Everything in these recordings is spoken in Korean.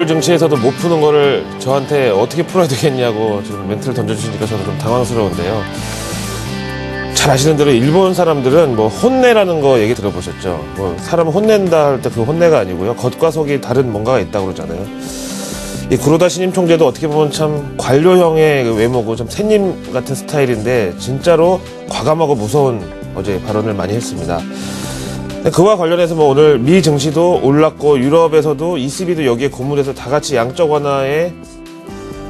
증시에서도 못 푸는 거를 저한테 어떻게 풀어야 되겠냐고 지금 멘트를 던져주시니까 저는 좀 당황스러운데요. 잘 아시는 대로 일본 사람들은 뭐 혼내라는 거 얘기 들어보셨죠? 뭐 사람 혼낸다 할 때 그 혼내가 아니고요. 겉과 속이 다른 뭔가가 있다고 그러잖아요. 이 구로다 신임 총재도 어떻게 보면 참 관료형의 외모고 좀 새님 같은 스타일인데 진짜로 과감하고 무서운 어제 발언을 많이 했습니다. 그와 관련해서 뭐 오늘 미 증시도 올랐고 유럽에서도 ECB도 여기에 고문해서 다 같이 양적 완화의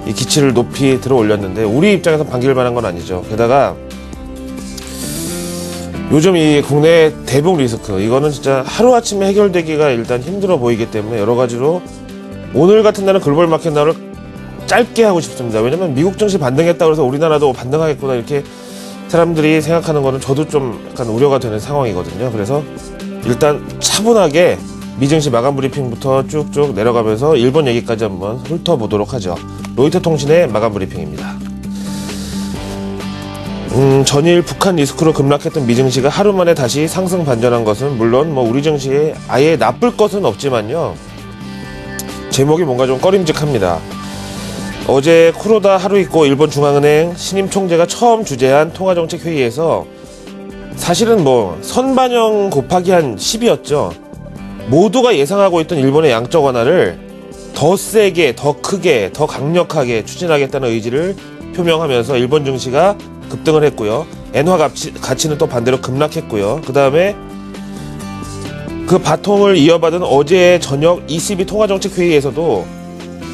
이 기치를 높이 들어 올렸는데 우리 입장에서 반길 만한 건 아니죠. 게다가 요즘 이 국내 대북 리스크 이거는 진짜 하루아침에 해결되기가 일단 힘들어 보이기 때문에 여러 가지로 오늘 같은 날은 글로벌 마켓 날을 짧게 하고 싶습니다. 왜냐면 미국 증시 반등했다고 해서 우리나라도 반등하겠구나 이렇게 사람들이 생각하는 거는 저도 좀 약간 우려가 되는 상황이거든요. 그래서 일단 차분하게 미증시 마감 브리핑부터 쭉쭉 내려가면서 일본 얘기까지 한번 훑어보도록 하죠. 로이터 통신의 마감 브리핑입니다. 전일 북한 리스크로 급락했던 미증시가 하루 만에 다시 상승 반전한 것은 물론 뭐 우리 증시에 아예 나쁠 것은 없지만요. 제목이 뭔가 좀 꺼림직합니다. 어제 쿠로다 하루이코 일본 중앙은행 신임 총재가 처음 주재한 통화정책회의에서 사실은 뭐 선반영 곱하기 한 10이었죠. 모두가 예상하고 있던 일본의 양적 완화를 더 세게, 더 크게, 더 강력하게 추진하겠다는 의지를 표명하면서 일본 증시가 급등을 했고요. 엔화 가치는 또 반대로 급락했고요. 그 다음에 그 바통을 이어받은 어제 저녁 ECB 통화정책회의에서도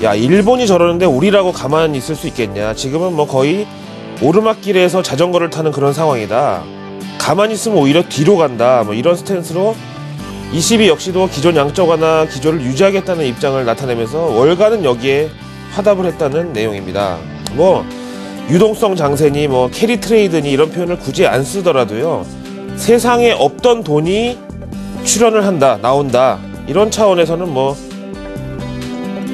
야, 일본이 저러는데 우리라고 가만히 있을 수 있겠냐. 지금은 뭐 거의 오르막길에서 자전거를 타는 그런 상황이다. 가만히 있으면 오히려 뒤로 간다. 뭐 이런 스탠스로 ECB 역시도 기존 양적 완화 기조를 유지하겠다는 입장을 나타내면서 월가는 여기에 화답을 했다는 내용입니다. 뭐 유동성 장세니 뭐 캐리 트레이드니 이런 표현을 굳이 안 쓰더라도요. 세상에 없던 돈이 출현을 한다, 나온다. 이런 차원에서는 뭐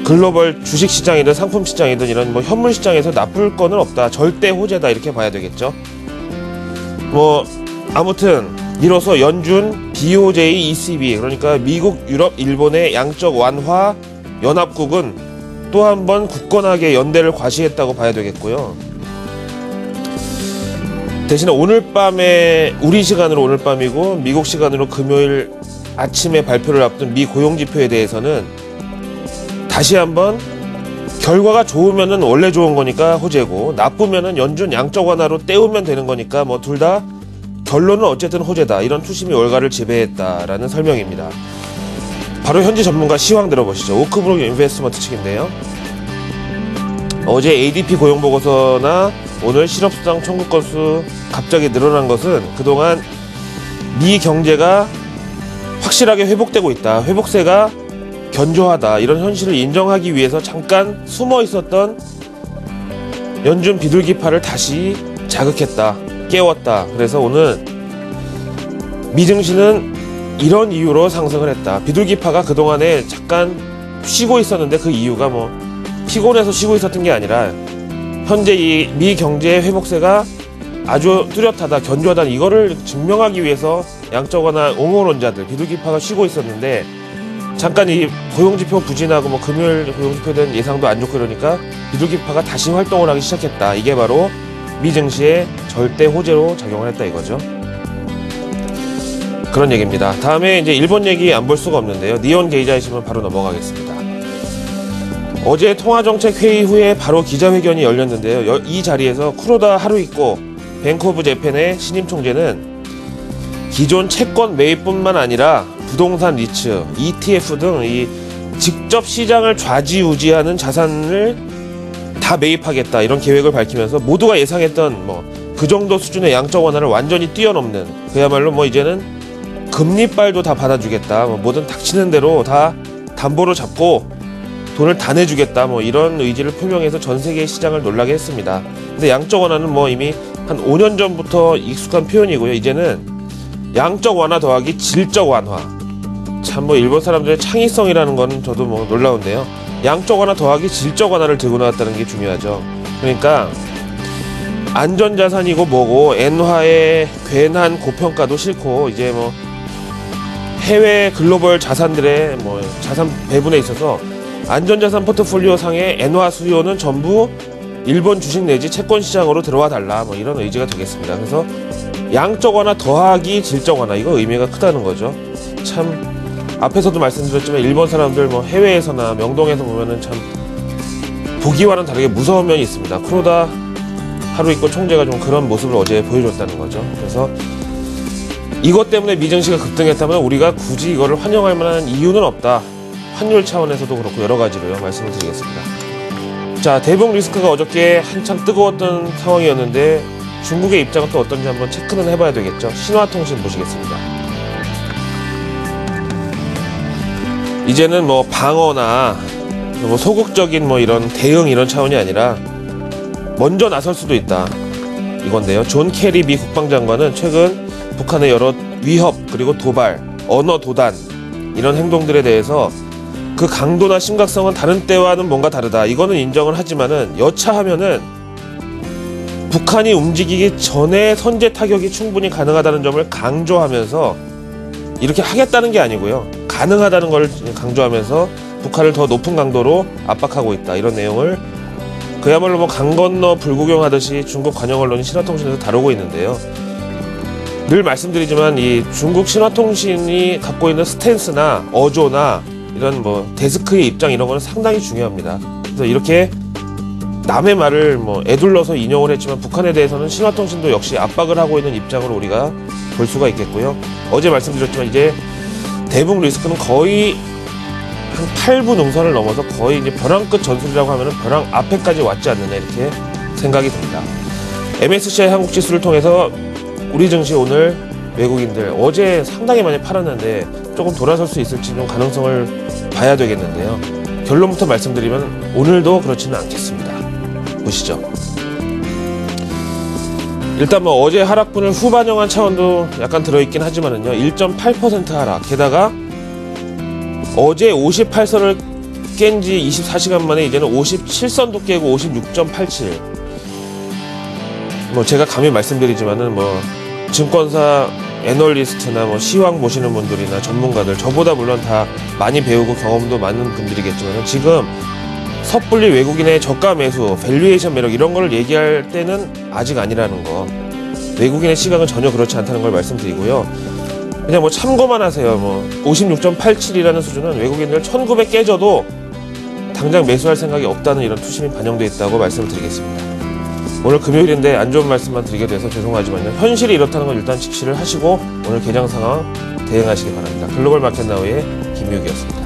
글로벌 주식시장이든 상품시장이든 이런 뭐 현물시장에서 나쁠 거는 없다. 절대 호재다. 이렇게 봐야 되겠죠. 뭐 아무튼 이로써 연준 BOJ ECB 그러니까 미국, 유럽, 일본의 양적 완화 연합국은 또 한 번 굳건하게 연대를 과시했다고 봐야 되겠고요. 대신에 오늘 밤에 우리 시간으로 오늘 밤이고 미국 시간으로 금요일 아침에 발표를 앞둔 미 고용지표에 대해서는 다시 한번 결과가 좋으면은 원래 좋은 거니까 호재고 나쁘면은 연준 양적 완화로 때우면 되는 거니까 뭐 둘 다 결론은 어쨌든 호재다. 이런 투심이 월가를 지배했다라는 설명입니다. 바로 현지 전문가 시황 들어보시죠. 오크브룩 인베스트먼트 측인데요. 어제 ADP 고용보고서나 오늘 실업수당 청구 건수 갑자기 늘어난 것은 그동안 미 경제가 확실하게 회복되고 있다. 회복세가 견조하다. 이런 현실을 인정하기 위해서 잠깐 숨어 있었던 연준 비둘기파를 다시 자극했다. 깨웠다. 그래서 오늘 미증시는 이런 이유로 상승을 했다. 비둘기파가 그동안에 잠깐 쉬고 있었는데 그 이유가 뭐 피곤해서 쉬고 있었던 게 아니라 현재 이 미 경제의 회복세가 아주 뚜렷하다, 견조하다 이거를 증명하기 위해서 양적 완화 옹호론자들 비둘기파가 쉬고 있었는데 잠깐 이 고용지표 부진하고 뭐 금요일 고용지표에 대한 예상도 안 좋고 그러니까 비둘기파가 다시 활동을 하기 시작했다. 이게 바로 미 증시의 절대 호재로 작용을 했다 이거죠. 그런 얘기입니다. 다음에 이제 일본 얘기 안 볼 수가 없는데요. 니온 게이자이시면 바로 넘어가겠습니다. 어제 통화정책 회의 후에 바로 기자회견이 열렸는데요. 이 자리에서 쿠로다 하루이코 뱅크 오브 재팬의 신임 총재는 기존 채권 매입뿐만 아니라 부동산 리츠, ETF 등 이 직접 시장을 좌지우지하는 자산을 다 매입하겠다 이런 계획을 밝히면서 모두가 예상했던 뭐 그 정도 수준의 양적 완화를 완전히 뛰어넘는 그야말로 뭐 이제는 금리빨도 다 받아주겠다. 뭐 뭐든 닥치는 대로 다 담보로 잡고 돈을 다 내주겠다. 뭐 이런 의지를 표명해서 전 세계 시장을 놀라게 했습니다. 근데 양적 완화는 뭐 이미 한 5년 전부터 익숙한 표현이고요. 이제는 양적 완화 더하기 질적 완화. 참 뭐 일본 사람들의 창의성이라는 건 저도 뭐 놀라운데요. 양적 완화 더하기 질적 완화를 들고 나왔다는 게 중요하죠. 그러니까 안전자산이고 뭐고 엔화의 괜한 고평가도 싫고 이제 뭐 해외 글로벌 자산들의 뭐 자산 배분에 있어서 안전자산 포트폴리오 상의 엔화 수요는 전부 일본 주식 내지 채권 시장으로 들어와 달라, 뭐 이런 의지가 되겠습니다. 그래서 양적 완화 더하기 질적 완화, 이거 의미가 크다는 거죠. 참 앞에서도 말씀드렸지만 일본 사람들 뭐 해외에서나 명동에서 보면은 참 보기와는 다르게 무서운 면이 있습니다. 쿠로다 하루이코 총재가 좀 그런 모습을 어제 보여줬다는 거죠. 그래서 이것 때문에 미증시가 급등했다면 우리가 굳이 이거를 환영할 만한 이유는 없다. 환율 차원에서도 그렇고 여러 가지로요, 말씀을 드리겠습니다. 자, 대북 리스크가 어저께 한참 뜨거웠던 상황이었는데 중국의 입장은 또 어떤지 한번 체크는 해봐야 되겠죠. 신화통신 보시겠습니다. 이제는 뭐 방어나 뭐 소극적인 뭐 이런 대응 이런 차원이 아니라 먼저 나설 수도 있다, 이건데요. 존 케리 미 국방장관은 최근 북한의 여러 위협 그리고 도발, 언어 도단 이런 행동들에 대해서 그 강도나 심각성은 다른 때와는 뭔가 다르다, 이거는 인정을 하지만은 여차하면은 북한이 움직이기 전에 선제 타격이 충분히 가능하다는 점을 강조하면서 이렇게 하겠다는 게 아니고요, 가능하다는 걸 강조하면서 북한을 더 높은 강도로 압박하고 있다, 이런 내용을 그야말로 뭐 강 건너 불구경하듯이 중국 관영 언론이 신화통신에서 다루고 있는데요. 늘 말씀드리지만 이 중국 신화통신이 갖고 있는 스탠스나 어조나 이런 뭐 데스크의 입장 이런 거는 상당히 중요합니다. 그래서 이렇게 남의 말을 뭐 애둘러서 인용을 했지만 북한에 대해서는 신화통신도 역시 압박을 하고 있는 입장으로 우리가 볼 수가 있겠고요. 어제 말씀드렸지만 이제 대북 리스크는 거의 한 8부 능선을 넘어서 거의 이제 벼랑 끝 전술이라고 하면은 벼랑 앞에까지 왔지 않느냐, 이렇게 생각이 듭니다. MSCI 한국 지수를 통해서 우리 증시 오늘 외국인들 어제 상당히 많이 팔았는데 조금 돌아설 수 있을지 좀 가능성을 봐야 되겠는데요. 결론부터 말씀드리면 오늘도 그렇지는 않겠습니다. 보시죠. 일단 뭐 어제 하락분을 후반영한 차원도 약간 들어있긴 하지만은요, 1.8% 하락, 게다가 어제 58선을 깬 지 24시간 만에 이제는 57선도 깨고 56.87. 뭐 제가 감히 말씀드리지만은 뭐 증권사 애널리스트나 뭐 시황 보시는 분들이나 전문가들, 저보다 물론 다 많이 배우고 경험도 많은 분들이겠지만 지금 섣불리 외국인의 저가 매수, 밸류에이션 매력 이런 걸 얘기할 때는 아직 아니라는 거, 외국인의 시각은 전혀 그렇지 않다는 걸 말씀드리고요. 그냥 뭐 참고만 하세요. 뭐 56.87이라는 수준은 외국인들 1900 깨져도 당장 매수할 생각이 없다는 이런 투심이 반영되어 있다고 말씀을 드리겠습니다. 오늘 금요일인데 안 좋은 말씀만 드리게 돼서 죄송하지만요, 현실이 이렇다는 건 일단 직시를 하시고 오늘 개장 상황 대응하시기 바랍니다. 글로벌 마켓나우의 김유기였습니다.